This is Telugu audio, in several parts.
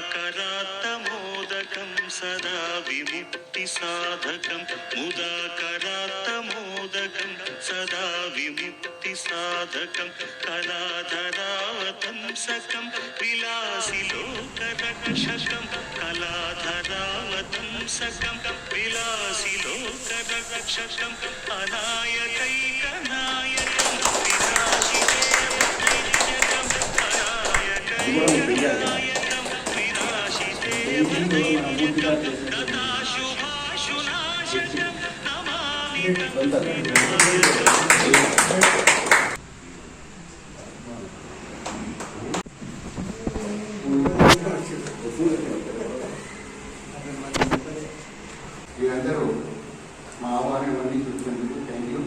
ముదాకరాత్తమోదకం సదా విముక్తి సాధకం ముదాకరాత్తమోదకం సదా విముక్తి సాధకం కళాధరావతంసకం విలాసి లోకరక్షకం కళాధరావతంసకం విలాసి లోకరక్షకం అనాయకైకనాయకం వినాశి దేవదైత్యకం అనాయకైకనాయకం వినాశి దేవదైత్యకం తదాశుభాశునాశకం నమామి మీరందరూ మా ఆహ్వానాన్ని చూసినందుకు థ్యాంక్ యూ.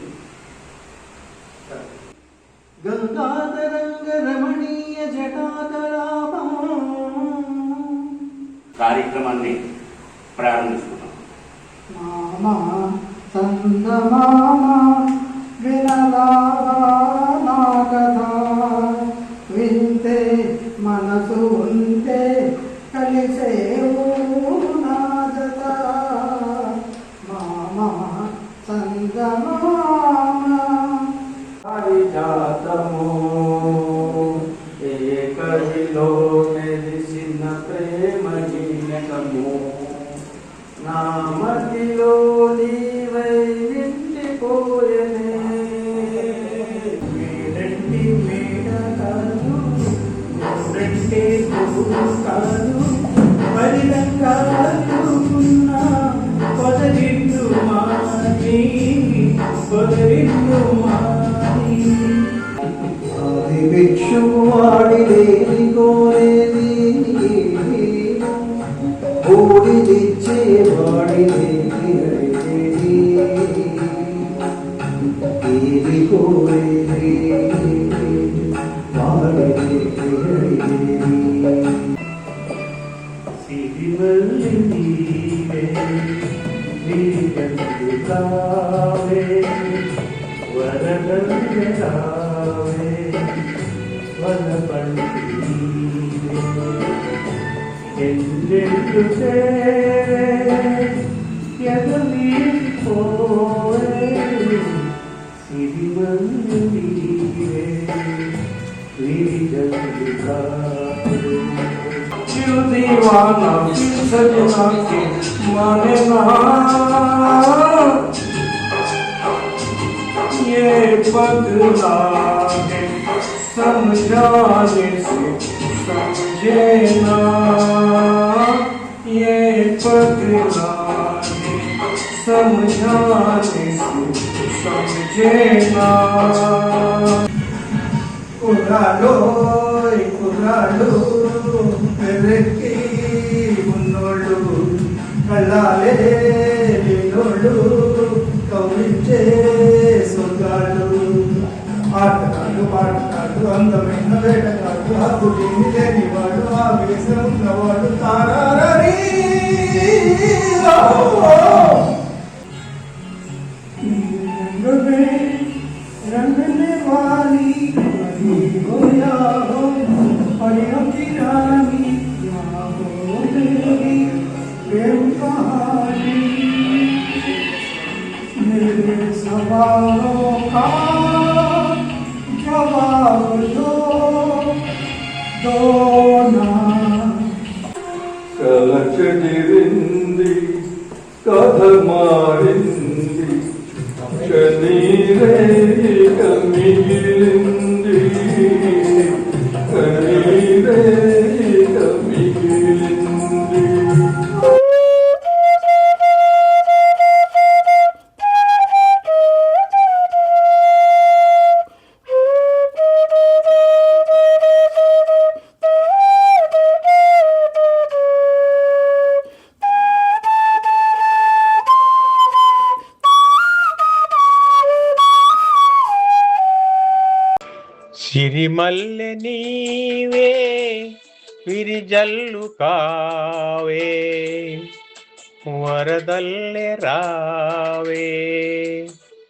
గంగాధరంగ రమణీయ జటాతలాపం కార్యక్రమాన్ని ప్రారంభిస్తున్నాం. మామా సందమామ వినలానా కథ వింతే మనసు ఉంటే కలిసేవు నా జత మామా సందమామ జాతము ఏకవిలో మెరిసిన ప్రేమ జీనకము నా మదిలో నీవై నిండిపోయనే మేడంటి మేడ కాదు రెండే కాదు పరిలంగా తూకున్న పొదరిండు మాని పొదరిండు మాని ఆది భిక్షువాడి లేని కోరేది బూడిదిచ్చే వాడి లేని అడిగేది ఏది కోరేది వాడి అడిగేది సిరిమల్లి నీవే నీగందు కావే వరదరావే వనపండి ఎందెందు సేవే ఎదలీపోవే సిరిమల్లి నీవే నీగందు కావే शिव दीवाना सजना के माने ना ये पगला है समझाने से समझे ना ये पगला है समझाने से समझे ना कुर्रालो कुर्रालो వెర్రెక్కి ఉన్నోళ్ళు కళ్ళాలే నిన్నోళ్ళు కౌలించే స్వర్గాలు ఆటగాళ్ళు పాటగాళ్ళు అందమైన వేటగాళ్ళు హక్కు లేని వాళ్ళు ఆవేశం ఉన్నవాళ్ళు తారారీ రంగనే వాలి గోయా परियों की रानी तेरी प्रेम कहानी मेरे सवालों का जवाब दो ना కలచడిరింది కథ మారింది కనీరే మిగిలింది కనీరే మిగిలింది. సిరిమల్లె నీవే విరిజల్లు కావే వరదల్లె రావే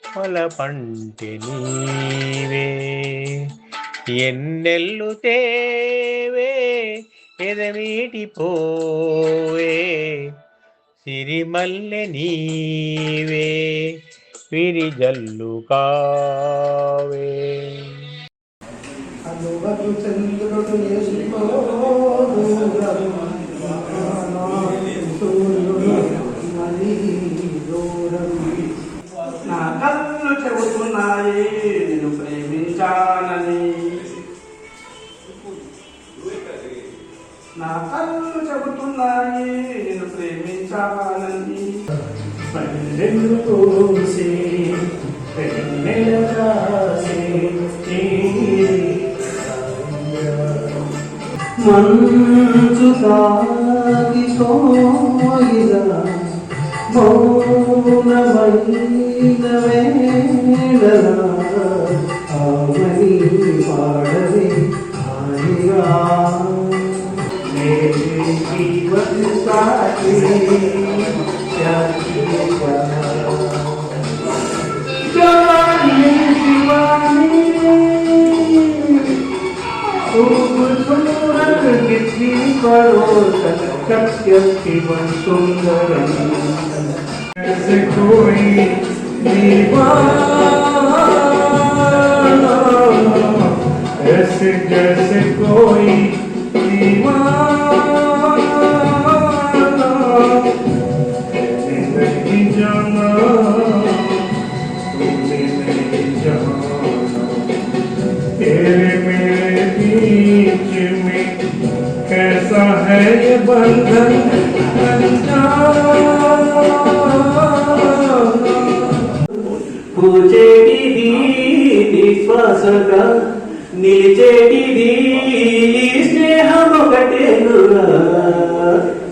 పొలపంటి నీవే ఎన్నెల్లు తేవే ఎదమీటి పోవే సిరిమల్లె నీవే విరిజల్లు కావే. అలువలు చంద్రుడు ఎసుకోదు సూర్యుడు మరీ దూరం. నా కళ్ళు చెబుతున్నాయి నిన్ను ప్రేమించానని, నా కళ్ళు చెబుతున్నాయి నిన్ను ప్రేమించానని. పన్నెండు కోసే పెన్నెల కాసే మంచు తాగి సోయిదా మౌనమైన వేళలా ఆమని పాడవే హాయిగా మేరే జీవన సాథీ जैसे कोई दीवाना, ऐसे जैसे कोई दीवाना नहीं जाना, तुमने नहीं जाना। तेरे मेरे बीच में कैसा है ये बंधन పూచేటిది నిశ్వాసగా నిలిచేటిది స్నేహం ఒకటేనుగా,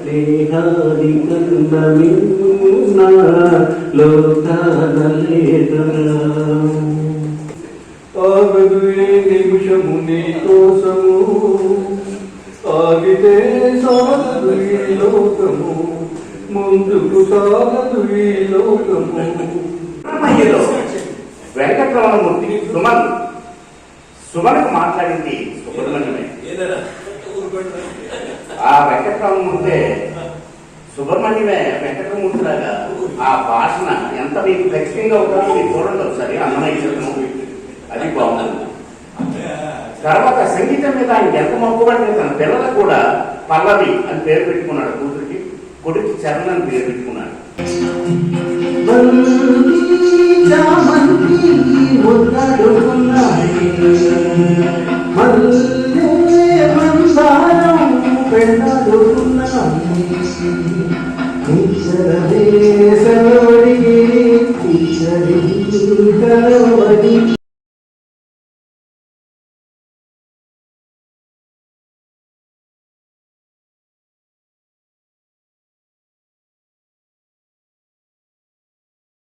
స్నేహాది కన్నా మిన్న లోకాన లేదుగా. ఆగదు ఏ నిమిషము నీ కోసము, ఆగితే సాగదు ఈ లోకము, ముందుకు సాగదు ఈ లోకము. అన్నమయ్యలో వెంకటరమణమూర్తి సుమన్కు మాట్లాడింది సుబ్రహ్మణ్యమే. ఆ వెంకటరమణమూర్తే సుబ్రహ్మణ్యమే వెంకటరమూర్తిలాగా ఆ భాషన ఎంత మీకు ఫ్లెక్సింగ్గా ఉంటుందో మీరు చూడండి ఒకసారి. అన్నమయ్య చిత్రం అది బాగుంటుంది. తర్వాత సంగీతం మీద ఆయన ఎంత మొక్కుబడితే తన పిల్లలకు కూడా పల్లవి అని పేరు పెట్టుకున్నాడు. కూతురికి కొడుకు చరణ్ అని పేరు పెట్టుకున్నాడు. పెళ్ళాడుకున్నాయి